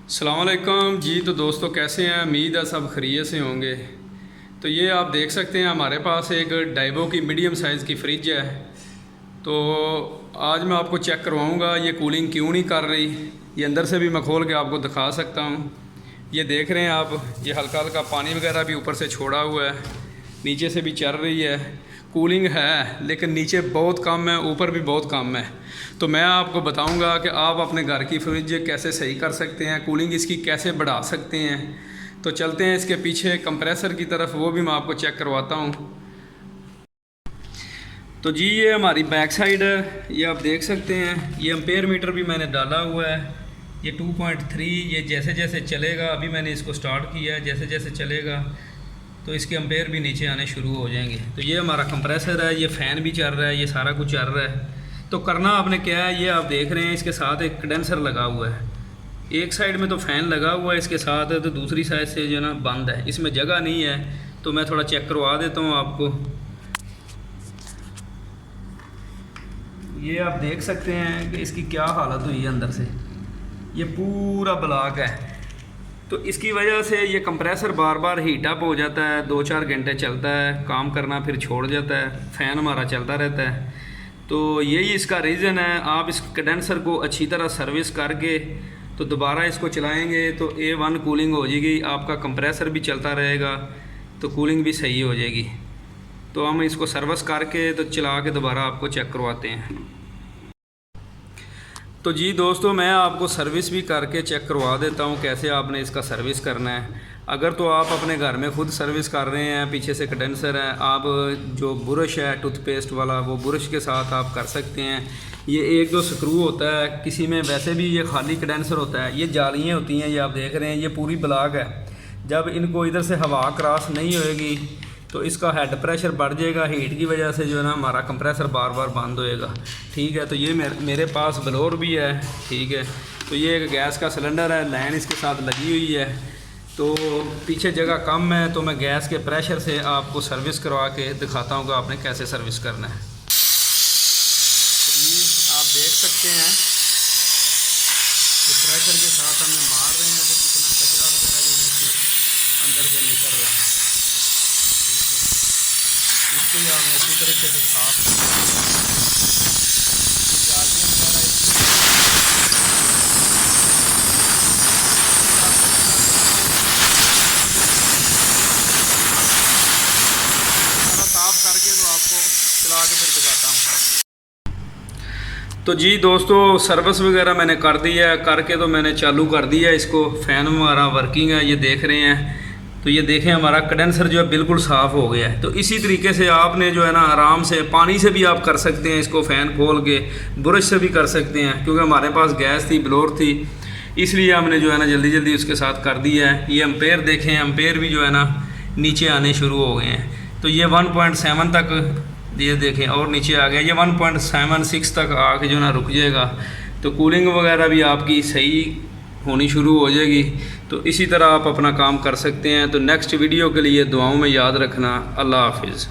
अस्सलाम वालेकुम जी। तो दोस्तों कैसे हैं? उम्मीद है सब खैरियत से होंगे। तो ये आप देख सकते हैं हमारे पास एक डाइबो की मीडियम साइज़ की फ्रिज है। तो आज मैं आपको चेक करवाऊंगा ये कूलिंग क्यों नहीं कर रही। ये अंदर से भी मैं खोल के आपको दिखा सकता हूँ। ये देख रहे हैं आप, ये हल्का हल्का पानी वगैरह भी ऊपर से छोड़ा हुआ है, नीचे से भी चल रही है। कूलिंग है लेकिन नीचे बहुत कम है, ऊपर भी बहुत कम है। तो मैं आपको बताऊंगा कि आप अपने घर की फ्रिज कैसे सही कर सकते हैं, कूलिंग इसकी कैसे बढ़ा सकते हैं। तो चलते हैं इसके पीछे कंप्रेसर की तरफ, वो भी मैं आपको चेक करवाता हूँ। तो जी ये हमारी बैक साइड है, ये आप देख सकते हैं। ये एम्पेयर मीटर भी मैंने डाला हुआ है, ये 2.3। ये जैसे जैसे चलेगा, अभी मैंने इसको स्टार्ट किया है, जैसे जैसे चलेगा तो इसके एम्पेयर भी नीचे आने शुरू हो जाएंगे। तो ये हमारा कंप्रेसर है, ये फ़ैन भी चल रहा है, ये सारा कुछ चल रहा है। तो करना आपने क्या है, ये आप देख रहे हैं इसके साथ एक कंडेंसर लगा हुआ है। एक साइड में तो फ़ैन लगा हुआ है इसके साथ है, तो दूसरी साइड से जो ना बंद है, इसमें जगह नहीं है। तो मैं थोड़ा चेक करवा देता हूँ आपको। ये आप देख सकते हैं कि इसकी क्या हालत हुई है अंदर से। ये पूरा ब्लॉक है, तो इसकी वजह से ये कंप्रेसर बार बार हीट अप हो जाता है। 2-4 घंटे चलता है, काम करना फिर छोड़ जाता है, फ़ैन हमारा चलता रहता है। तो यही इसका रीज़न है। आप इस कंडेंसर को अच्छी तरह सर्विस करके तो दोबारा इसको चलाएंगे तो A1 कूलिंग हो जाएगी, आपका कंप्रेसर भी चलता रहेगा, तो कूलिंग भी सही हो जाएगी। तो हम इसको सर्विस करके तो चला के दोबारा आपको चेक करवाते हैं। तो जी दोस्तों, मैं आपको सर्विस भी करके चेक करवा देता हूँ कैसे आपने इसका सर्विस करना है। अगर तो आप अपने घर में ख़ुद सर्विस कर रहे हैं, पीछे से कंडेंसर है, आप जो ब्रश है टूथपेस्ट वाला, वो ब्रश के साथ आप कर सकते हैं। ये 1-2 स्क्रू होता है, किसी में वैसे भी ये खाली कंडेंसर होता है। ये जालियाँ होती हैं, ये आप देख रहे हैं, ये पूरी ब्लॉक है। जब इनको इधर से हवा क्रॉस नहीं होएगी तो इसका हेड प्रेशर बढ़ जाएगा, हीट की वजह से जो है ना हमारा कंप्रेसर बार बार बंद होएगा। ठीक है, तो ये मेरे पास ब्लोअर भी है। ठीक है, तो ये एक गैस का सिलेंडर है, लाइन इसके साथ लगी हुई है। तो पीछे जगह कम है, तो मैं गैस के प्रेशर से आपको सर्विस करवा के दिखाता हूँ कि आपने कैसे सर्विस करना है। तो ये आप देख सकते हैं कि प्रेशर के साथ हम मार रहे हैं तो कितना कचरा वगैरह जो है अंदर से निकल रहा है। इसको ही आपने अच्छी तरीके से साफ जालियाँ वगैरह साफ करके तो आपको चला के फिर दिखाता हूँ। तो जी दोस्तों, सर्विस वगैरह मैंने कर दी है, करके तो मैंने चालू कर दिया इसको। फ़ैन हमारा वर्किंग है, ये देख रहे हैं। तो ये देखें हमारा कंडेंसर जो है बिल्कुल साफ़ हो गया है। तो इसी तरीके से आपने जो है ना आराम से पानी से भी आप कर सकते हैं इसको, फ़ैन खोल के ब्रश से भी कर सकते हैं। क्योंकि हमारे पास गैस थी, ब्लोअर थी, इसलिए हमने जो है ना जल्दी जल्दी उसके साथ कर दिया है। ये एम्पेयर देखें, एम्पेयर भी जो है ना नीचे आने शुरू हो गए हैं। तो ये 1.7 तक ये देखें और नीचे आ गया। ये 1.76 तक आके जो ना रुक जाएगा, तो कूलिंग वगैरह भी आपकी सही होनी शुरू हो जाएगी। तो इसी तरह आप अपना काम कर सकते हैं। तो नेक्स्ट वीडियो के लिए दुआओं में याद रखना। अल्लाह हाफिज़।